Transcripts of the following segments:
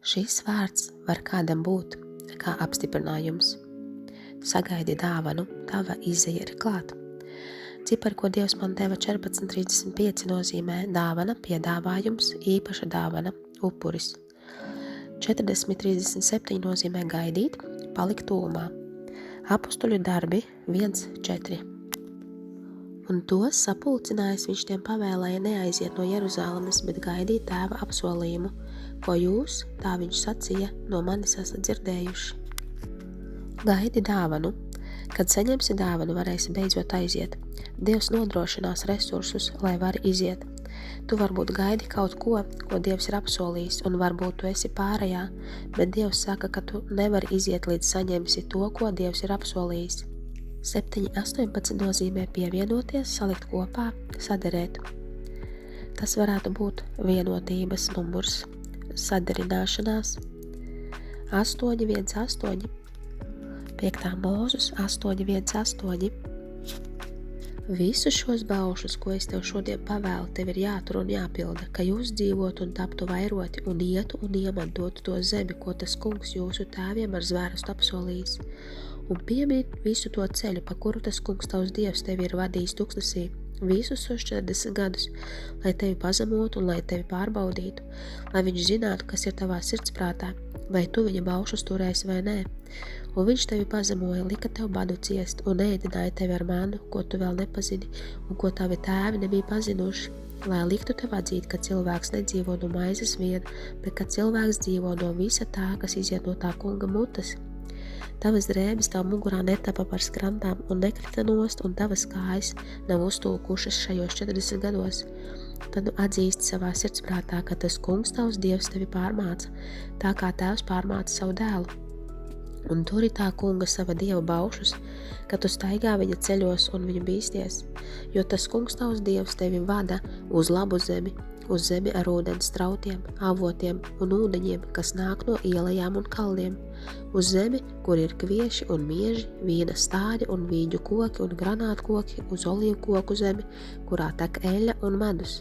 Šis vārds var kādam būt kā apstiprinājums. Sagaidi dāvanu, tava izeja ir klāt. Cipari, ko Dievs man deva 14,35 nozīmē dāvana, piedāvājums, īpaša dāvana, upuris. 40,37 nozīmē gaidīt, palikt tūmā. Apostuļu darbi 1,4. Un tos sapulcinājis viņš tiem pavēlēja neaiziet no Jeruzalemes, bet gaidīt tēva apsolījumu, ko jūs, tā viņš sacīja, no manis esat dzirdējuši. Gaidi dāvanu. Kad saņemsi dāvanu, varēsi beidzot aiziet. Dievs nodrošinās resursus, lai vari iziet. Tu varbūt gaidi kaut ko, ko Dievs ir apsolījis, un varbūt tu esi pārējā, bet Dievs saka, ka tu nevari iziet līdz saņemsi to, ko Dievs ir apsolījis. 7,18 nozīmē pievienoties, salikt kopā, saderēt. Tas varētu būt vienotības numurs, sadarināšanās. 8,18. 5. Mūzus 8,18. Visus šos baušus, ko es tev šodien pavēlu, tev ir jātur un jāpilda, ka jūs dzīvotu un taptu vairoti un ietu un iemantotu to zemi, ko tas kungs jūsu tēviem ar zvērstu apsolījis. Un piemīt visu to ceļu, pa kuru tas kungs tavs Dievs tevi ir vadījis tuksnesī, visus 40 gadus, lai tevi pazemotu un lai tevi pārbaudītu, lai viņš zinātu, kas ir tavā sirdsprātā, vai tu viņa baušus turēsi vai nē. Un viņš tevi pazemoja, lika tev badu ciest un ēdināja tevi ar manu, ko tu vēl nepazini un ko tavi tēvi nebija pazinuši, lai liktu tev atzīt, ka cilvēks nedzīvo no maizes vien, bet ka cilvēks dzīvo no visa tā, kas iziet no tā kunga mutes. Tavas drēbes tavu mugurā netapa par skrantām un nekrita nost, un tavas kājas nav uztūkušas šajos 40 gados. Tad nu atzīsti savā sirdsprātā, ka tas kungs tavs Dievs tevi pārmāca, tā kā tēvs pārmāca savu dēlu. Un turi tā kunga sava Dieva baušus, ka tu staigā viņa ceļos un viņu bīsties, jo tas kungs tavs Dievs tevi vada uz labu zemi, uz zemi ar ūdens strautiem, avotiem un ūdeņiem, kas nāk no ielajām un kalniem, uz zemi, kur ir kvieši un mieži, vīna stāļi un vīģu koki un granātu koki, uz olīvu koku zemi, kurā tek eļļa un medus.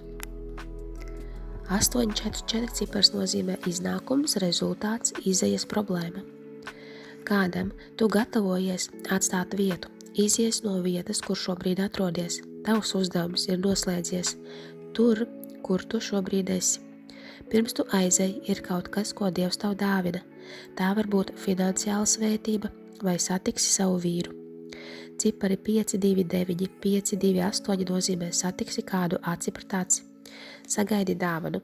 8,44 cipars nozīmē iznākums, rezultāts, izejas problēma. Kādam tu gatavojies atstāt vietu, izies no vietas, kur šobrīd atrodies. Tavs uzdevums ir noslēdzies tur, kur tu šobrīd esi. Pirms tu aizej, ir kaut kas, ko Dievs tev dāvina. Tā var būt finansiāla svētība vai satiksi savu vīru. Cipari 5,29, 5,28 nozīmē satiksi kādu aci pret aci. Sagaidi dāvanu.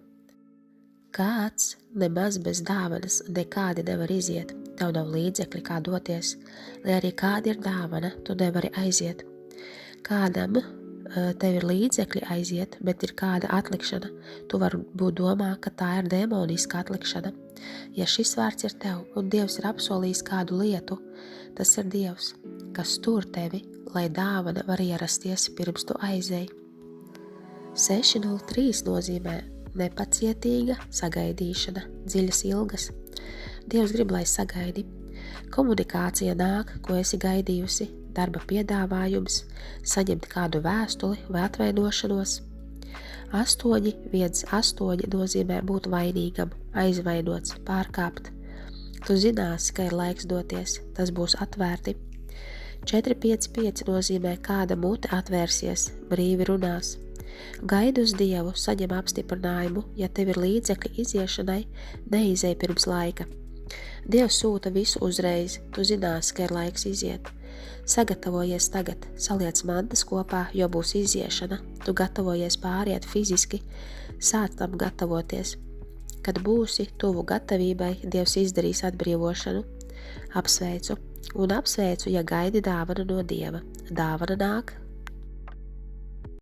Kāds nemaz bez dāvanas nekādi nevar iziet. Tev nav līdzekļi, kā doties. Lai arī kāda ir dāvana, tu nevari aiziet. Kādam tev ir līdzekļi aiziet, bet ir kāda atlikšana. Tu varbūt domā, ka tā ir demoniska atlikšana. Ja šis vārds ir tev un Dievs ir apsolījis kādu lietu, tas ir Dievs, kas tur tevi, lai dāvana var ierasties pirms tu aizej. 6,03 nozīmē nepacietīga sagaidīšana, dziļas ilgas. Dievs grib, lai sagaidi. Komunikācija nāk, ko esi gaidījusi, darba piedāvājums, saņemt kādu vēstuli vai atvainošanos. 8,18 nozīmē būt vainīgam, aizvainots, pārkāpt. Tu zināsi, ka ir laiks doties, tas būs atvērti. 4,55 nozīmē kāda mute atvērsies, brīvi runās. Gaidi uz Dievu, saņem apstiprinājumu, ja tev ir līdzekļi iziešanai, neizej pirms laika. Dievs sūta visu uzreiz, tu zināsi, ka ir laiks iziet. Sagatavojies tagad, saliec mantas kopā, jo būs iziešana, tu gatavojies pāriet fiziski, sāc tam gatavoties. Kad būsi tuvu gatavībai, Dievs izdarīs atbrīvošanu. Apsveicu, ja gaidi dāvanu no Dieva. Dāvana nāk,